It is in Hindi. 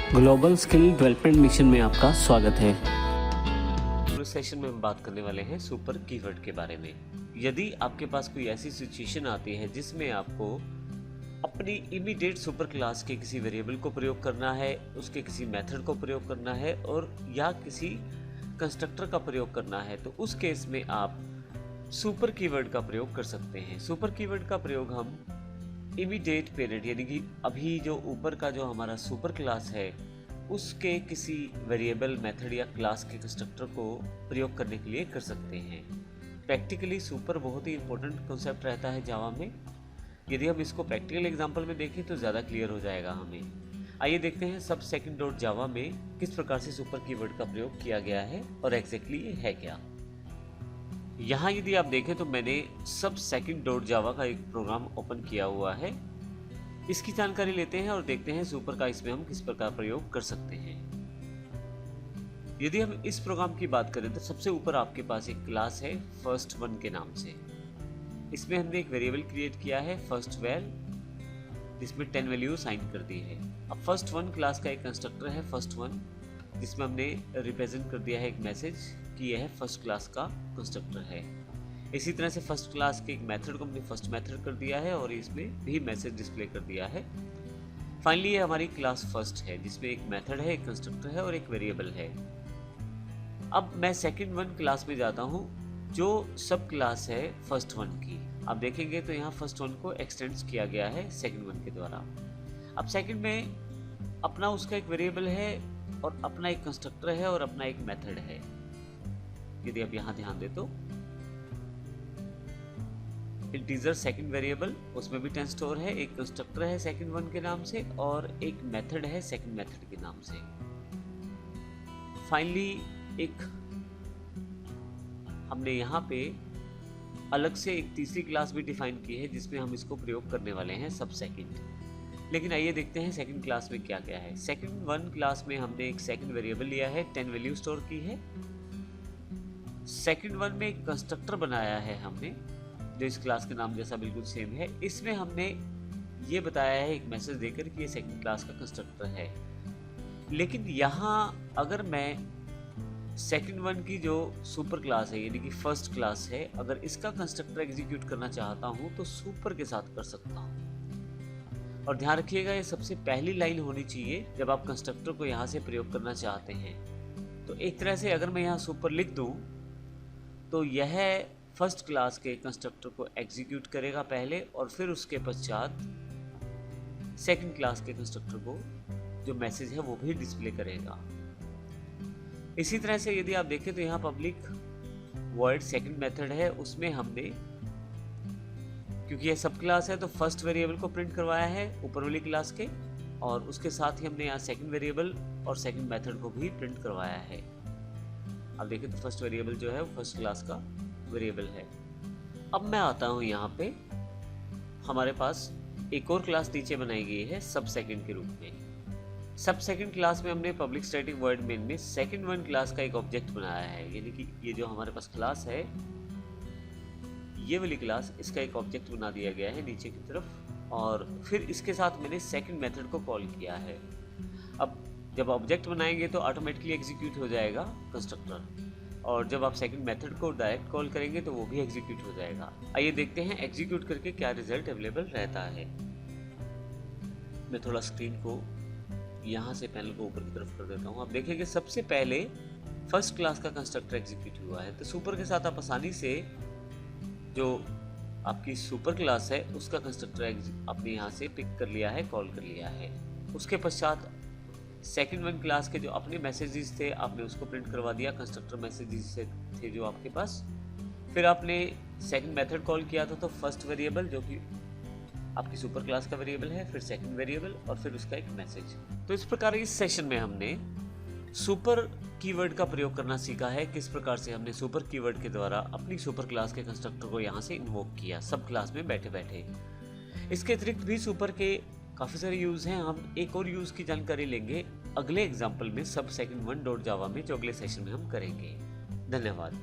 ग्लोबल स्किल डेवलपमेंट मिशन में आपका स्वागत है। इस सेशन में हम बात करने वाले हैं सुपर कीवर्ड के बारे में। यदि आपके पास कोई ऐसी सिचुएशन आती है जिसमें आपको अपनी इमीडिएट सुपर क्लास के किसी वेरिएबल को प्रयोग करना है, उसके किसी मेथड को प्रयोग करना है और या किसी कंस्ट्रक्टर का प्रयोग करना है, तो उस केस में आप सुपर कीवर्ड का प्रयोग कर सकते हैं। सुपर कीवर्ड का प्रयोग हम इमीडिएट पीरियड यानी कि अभी जो ऊपर का जो हमारा सुपर क्लास है उसके किसी वेरिएबल, मेथड या क्लास के कंस्ट्रक्टर को प्रयोग करने के लिए कर सकते हैं। प्रैक्टिकली सुपर बहुत ही इंपॉर्टेंट कॉन्सेप्ट रहता है जावा में। यदि हम इसको प्रैक्टिकल एग्जांपल में देखें तो ज़्यादा क्लियर हो जाएगा हमें। आइए देखते हैं सब सेकंड डॉट जावा में किस प्रकार से सुपर कीवर्ड का प्रयोग किया गया है और एग्जैक्टली ये है क्या। यहाँ यदि आप देखें तो मैंने सब सेकंड डॉट जावा का एक प्रोग्राम ओपन किया हुआ है। इसकी जानकारी लेते हैं और देखते हैं सुपर का इसमें हम किस प्रकार प्रयोग कर सकते हैं। यदि हम इस प्रोग्राम की बात करें तो सबसे ऊपर आपके पास एक क्लास है फर्स्ट वन के नाम से। इसमें हमने एक वेरिएबल क्रिएट किया है फर्स्ट वैल, जिसमें 10 वैल्यू साइन कर दी है। अब फर्स्ट वन क्लास का एक कंस्ट्रक्टर है फर्स्ट वन, जिसमें हमने रिप्रेजेंट कर दिया है एक मैसेज कि यह फर्स्ट क्लास का कंस्ट्रक्टर है। इसी तरह से फर्स्ट क्लास के एक मेथड को हमने फर्स्ट मेथड कर दिया है और इसमें भी मैसेज डिस्प्ले कर दिया है। फाइनली ये हमारी क्लास फर्स्ट है, जिसमें एक मेथड है, एक कंस्ट्रक्टर है और एक वेरिएबल है। अब मैं सेकंड वन क्लास में जाता हूँ जो सब क्लास है फर्स्ट वन की। आप देखेंगे तो यहाँ फर्स्ट वन को एक्सटेंड किया गया है सेकंड वन के द्वारा। अब सेकंड में अपना उसका एक वेरिएबल है और अपना एक कंस्ट्रक्टर है और अपना एक मेथड है। यदि आप यहाँ ध्यान दे तो इंटीजर सेकंड वेरिएबल, उसमें भी 10 स्टोर है, एक कंस्ट्रक्टर है सेकंड वन के नाम से और एक मेथड है सेकंड मेथड के नाम से। फाइनली एक हमने यहाँ पे अलग से एक तीसरी क्लास भी डिफाइन की है जिसमें हम इसको प्रयोग करने वाले हैं सब सेकंड। लेकिन आइए देखते हैं सेकंड क्लास में क्या क्या है। सेकंड वन क्लास में हमने एक सेकंड वेरिएबल लिया है, 10 वैल्यू स्टोर की है। सेकंड वन में एक कंस्ट्रक्टर बनाया है हमने जो इस क्लास के नाम जैसा बिल्कुल सेम है। इसमें हमने ये बताया है एक मैसेज देकर कि ये सेकंड क्लास का कंस्ट्रक्टर है। लेकिन यहाँ अगर मैं सेकंड वन की जो सुपर क्लास है यानी कि फर्स्ट क्लास है, अगर इसका कंस्ट्रक्टर एग्जीक्यूट करना चाहता हूँ तो सुपर के साथ कर सकता हूँ। और ध्यान रखिएगा ये सबसे पहली लाइन होनी चाहिए जब आप कंस्ट्रक्टर को यहाँ से प्रयोग करना चाहते हैं। तो एक तरह से अगर मैं यहाँ सुपर लिख दूँ तो यह फर्स्ट क्लास के कंस्ट्रक्टर को एग्जीक्यूट करेगा पहले और फिर उसके पश्चात सेकंड क्लास के कंस्ट्रक्टर को जो मैसेज है वो भी डिस्प्ले करेगा। इसी तरह से यदि आप देखें तो यहाँ पब्लिक वर्ड सेकंड मेथड है, उसमें हमने क्योंकि यह सब क्लास है तो फर्स्ट वेरिएबल को प्रिंट करवाया है ऊपर वाली क्लास के और उसके साथ ही हमने यहाँ सेकंड वेरिएबल और सेकंड मेथड को भी प्रिंट करवाया है। अब देखिए तो फर्स्ट वेरिएबल जो है वो फर्स्ट क्लास का वेरिएबल है। अब मैं आता हूँ यहाँ पे हमारे पास एक और क्लास नीचे बनाई गई है सब सेकंड के रूप में। सब सेकंड क्लास में हमने पब्लिक स्टैटिक वर्ड मेन में सेकंड वन क्लास का एक ऑब्जेक्ट बनाया है, यानी कि ये जो हमारे पास क्लास है ये वाली क्लास, इसका एक ऑब्जेक्ट बना दिया गया है नीचे की तरफ और फिर इसके साथ मैंने सेकंड मेथड को कॉल किया है। अब जब ऑब्जेक्ट बनाएंगे तो ऑटोमेटिकली एग्जीक्यूट हो जाएगा कंस्ट्रक्टर और जब आप सेकंड मेथड को डायरेक्ट कॉल करेंगे तो वो भी एग्जीक्यूट हो जाएगा। आइए देखते हैं एग्जीक्यूट करके क्या रिजल्ट अवेलेबल रहता है। मैं थोड़ा स्क्रीन को यहाँ से पैनल को ऊपर की तरफ कर देता हूँ। आप देखेंगे सबसे पहले फर्स्ट क्लास का कंस्ट्रक्टर एग्जीक्यूट हुआ है। तो सुपर के साथ आप आसानी से जो आपकी सुपर क्लास है उसका कंस्ट्रक्टर आपने यहाँ से पिक कर लिया है, कॉल कर लिया है। उसके पश्चात सेकंड वन क्लास के जो अपने मैसेजेस थे आपने उसको प्रिंट करवा दिया, कंस्ट्रक्टर मैसेजेस थे जो आपके पास। फिर आपने सेकंड मेथड कॉल किया था तो फर्स्ट वेरिएबल जो कि आपकी सुपर क्लास का वेरिएबल है, फिर सेकंड वेरिएबल और फिर उसका एक मैसेज। तो इस प्रकार इस सेशन में हमने सुपर कीवर्ड का प्रयोग करना सीखा है। किस प्रकार से हमने सुपर कीवर्ड के द्वारा अपनी सुपर क्लास के कंस्ट्रक्टर को यहाँ से इन्वोक किया सब क्लास में बैठे बैठे। इसके अतिरिक्त भी सुपर के काफ़ी सारे यूज़ हैं। हम एक और यूज़ की जानकारी लेंगे अगले एग्जाम्पल में सब सेकंड वन डॉट जावा में, जो अगले सेशन में हम करेंगे। धन्यवाद।